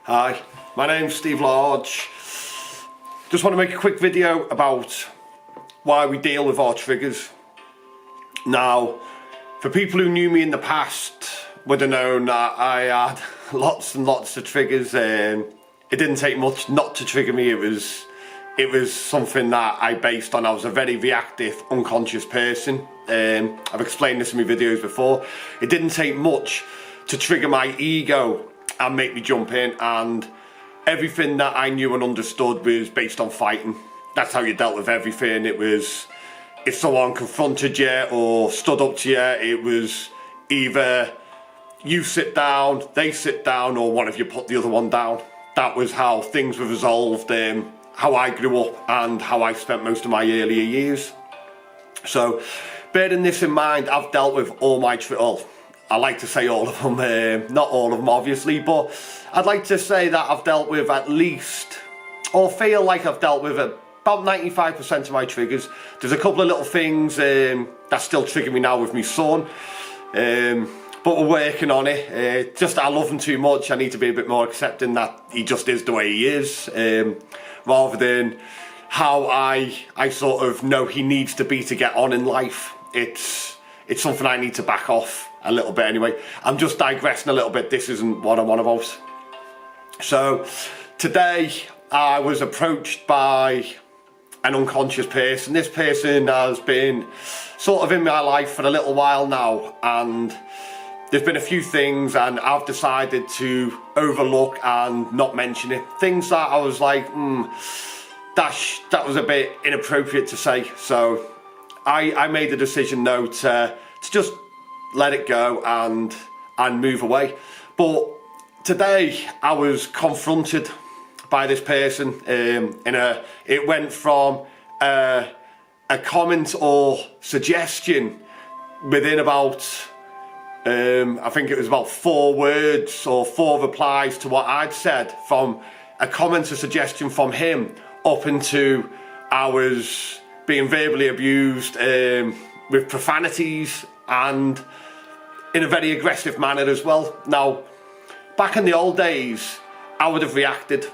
Hi, my name's Steve Lodge. Just want to make a quick video about why we deal with our triggers. Now, for people who knew me in the past would have known that I had lots and lots of triggers. It didn't take much not to trigger me. It was something that I based on. I was a very reactive, unconscious person. I've explained this in my videos before. It didn't take much to trigger my ego and make me jump in, and everything that I knew and understood was based on fighting. That's how you dealt with everything. It was, if someone confronted you or stood up to you, it was either you sit down, they sit down, or one of you put the other one down. That was how things were resolved, how I grew up and how I spent most of my earlier years. So, bearing this in mind, I've dealt with all my triggers. I like to say all of them, not all of them obviously, but I'd like to say that I've dealt with at least, or feel like I've dealt with about 95% of my triggers. There's a couple of little things that still trigger me now with my son, but we're working on it. Just I love him too much. I need to be a bit more accepting that he just is the way he is, rather than how I sort of know he needs to be to get on in life. It's something I need to back off a little bit anyway. I'm just digressing a little bit. This isn't what I'm on about. So today I was approached by an unconscious person. This person has been sort of in my life for a little while now, and there's been a few things and I've decided to overlook and not mention it. Things that I was like, that was a bit inappropriate to say. So I made the decision though to just let it go and move away. But today I was confronted by this person. It went from a comment or suggestion within about I think it was about 4 words or 4 replies to what I'd said, from a comment or suggestion from him up into I was being verbally abused with profanities and in a very aggressive manner as well. Now, back in the old days, I would have reacted.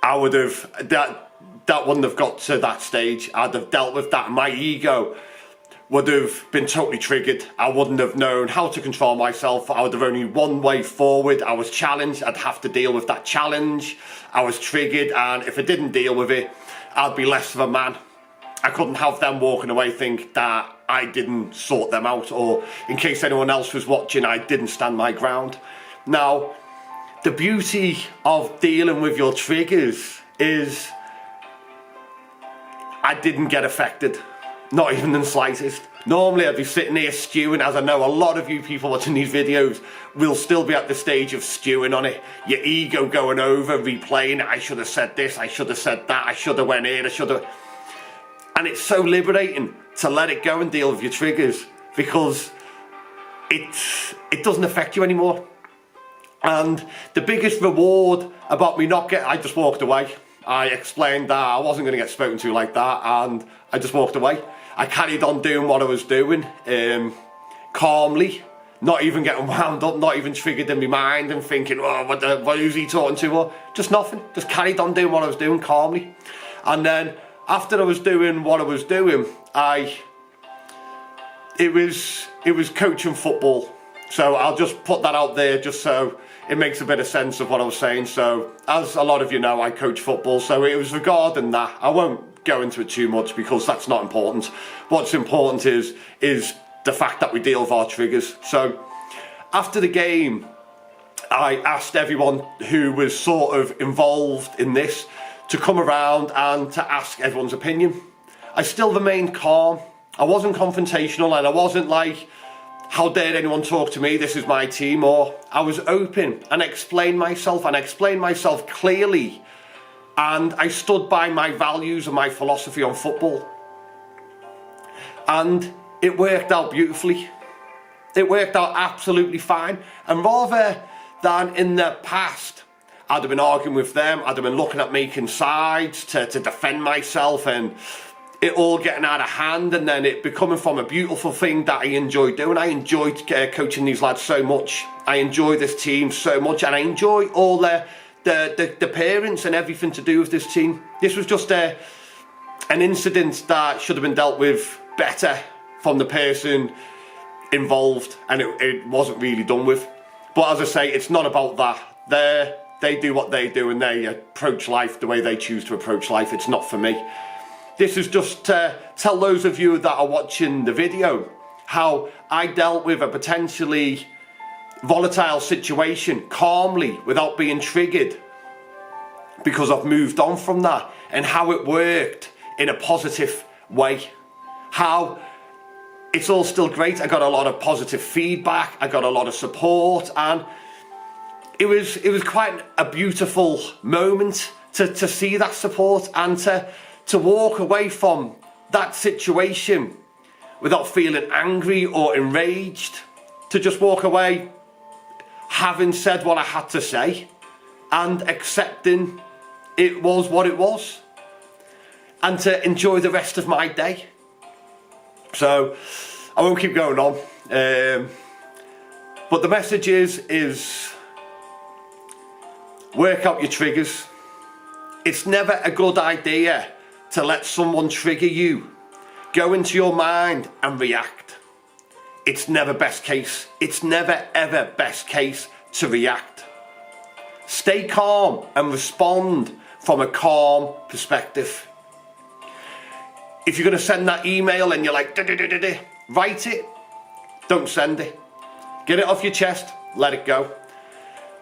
I would have, that wouldn't have got to that stage. I'd have dealt with that. My ego would have been totally triggered. I wouldn't have known how to control myself. I would have only one way forward. I was challenged. I'd have to deal with that challenge. I was triggered, and if I didn't deal with it, I'd be less of a man. I couldn't have them walking away think that I didn't sort them out, or in case anyone else was watching, I didn't stand my ground. Now, the beauty of dealing with your triggers is I didn't get affected, not even the slightest. Normally I'd be sitting here stewing, as I know a lot of you people watching these videos will still be at the stage of stewing on it. Your ego going over, replaying, I should have said this, I should have said that, I should have went here, I should have... And it's so liberating to let it go and deal with your triggers, because it doesn't affect you anymore. And the biggest reward about me not getting... I just walked away. I explained that I wasn't going to get spoken to like that, and I just walked away. I carried on doing what I was doing, calmly, not even getting wound up, not even triggered in my mind and thinking, oh, who's he talking to? Or just nothing. Just carried on doing what I was doing calmly. And then after I was doing what I was doing, it was coaching football. So I'll just put that out there just so it makes a bit of sense of what I was saying. So as a lot of you know, I coach football, so it was regarding that. I won't go into it too much because that's not important. What's important is the fact that we deal with our triggers. So after the game, I asked everyone who was sort of involved in this to come around and to ask everyone's opinion. I still remained calm. I wasn't confrontational, and I wasn't like, how dare anyone talk to me, this is my team, or I was open and explained myself clearly, and I stood by my values and my philosophy on football. And it worked out beautifully. It worked out absolutely fine. And rather than in the past, I'd have been arguing with them, I'd have been looking at making sides to defend myself, and it all getting out of hand, and then it becoming from a beautiful thing that I enjoy doing. I enjoyed coaching these lads so much. I enjoy this team so much, and I enjoy all the parents and everything to do with this team. This was just an incident that should have been dealt with better from the person involved, and it wasn't really done with. But as I say, it's not about that. They do what they do, and they approach life the way they choose to approach life. It's not for me. This is just to tell those of you that are watching the video how I dealt with a potentially volatile situation calmly without being triggered, because I've moved on from that, and how it worked in a positive way. How it's all still great. I got a lot of positive feedback, I got a lot of support, and it was quite a beautiful moment to see that support, and to walk away from that situation without feeling angry or enraged, to just walk away having said what I had to say and accepting it was what it was, and to enjoy the rest of my day. So I won't keep going on, but the message is work out your triggers. It's never a good idea to let someone trigger you. Go into your mind and react. It's never best case. It's never ever best case to react. Stay calm and respond from a calm perspective. If you're going to send that email and you're like, write it, don't send it. Get it off your chest, let it go.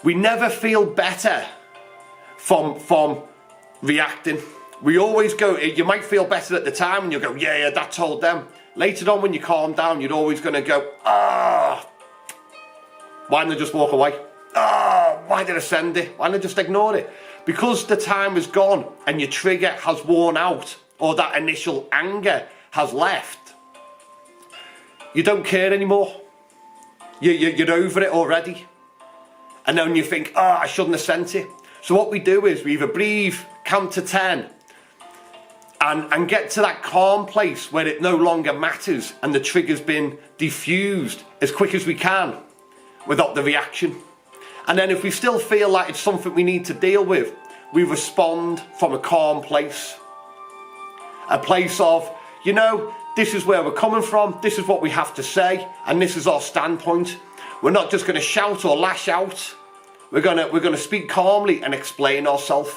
We never feel better from reacting. We always go, you might feel better at the time and you'll go, yeah, that told them. Later on when you calm down, you're always going to go, why didn't I just walk away? Why did I send it? Why didn't I just ignore it? Because the time is gone and your trigger has worn out, or that initial anger has left, you don't care anymore. You're over it already. And then you think, I shouldn't have sent it. So what we do is we either breathe, count to 10, and get to that calm place where it no longer matters and the trigger's been diffused as quick as we can without the reaction. And then if we still feel like it's something we need to deal with, we respond from a calm place. A place of, this is where we're coming from, this is what we have to say, and this is our standpoint. We're not just going to shout or lash out. We're going to speak calmly and explain ourselves.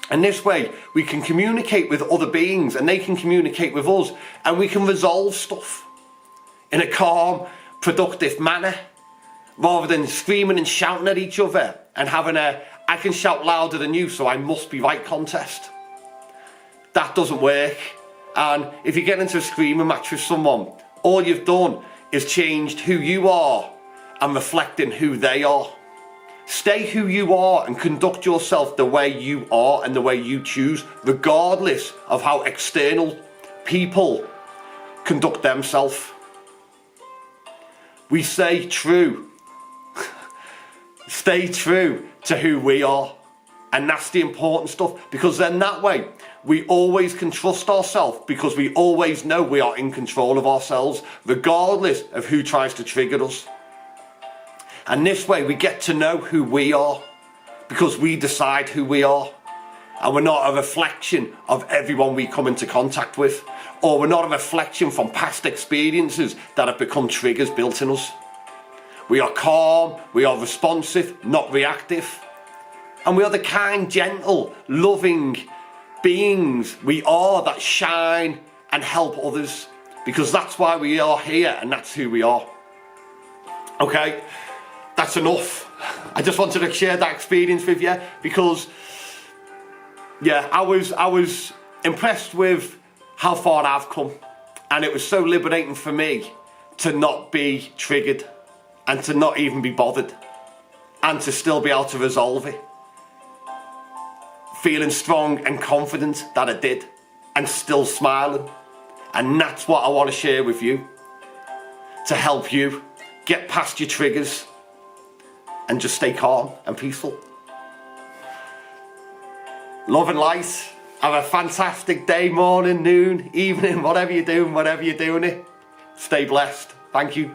And this way we can communicate with other beings and they can communicate with us, and we can resolve stuff in a calm, productive manner, rather than screaming and shouting at each other and having I can shout louder than you so I must be right contest. That doesn't work. And if you get into a screaming match with someone, all you've done is changed who you are and reflecting who they are. Stay who you are and conduct yourself the way you are and the way you choose, regardless of how external people conduct themselves. We stay true. Stay true to who we are. And that's the important stuff, because then that way we always can trust ourselves, because we always know we are in control of ourselves, regardless of who tries to trigger us. And this way we get to know who we are, because we decide who we are. And we're not a reflection of everyone we come into contact with, or we're not a reflection from past experiences that have become triggers built in us. We are calm, we are responsive, not reactive. And we are the kind, gentle, loving beings we are that shine and help others, because that's why we are here and that's who we are. Okay, that's enough. I just wanted to share that experience with you, because I was impressed with how far I've come, and it was so liberating for me to not be triggered and to not even be bothered, and to still be able to resolve it. Feeling strong and confident that I did, and still smiling. And that's what I want to share with you, to help you get past your triggers and just stay calm and peaceful. Love and light. Have a fantastic day, morning, noon, evening, whatever you're doing it. Stay blessed. Thank you.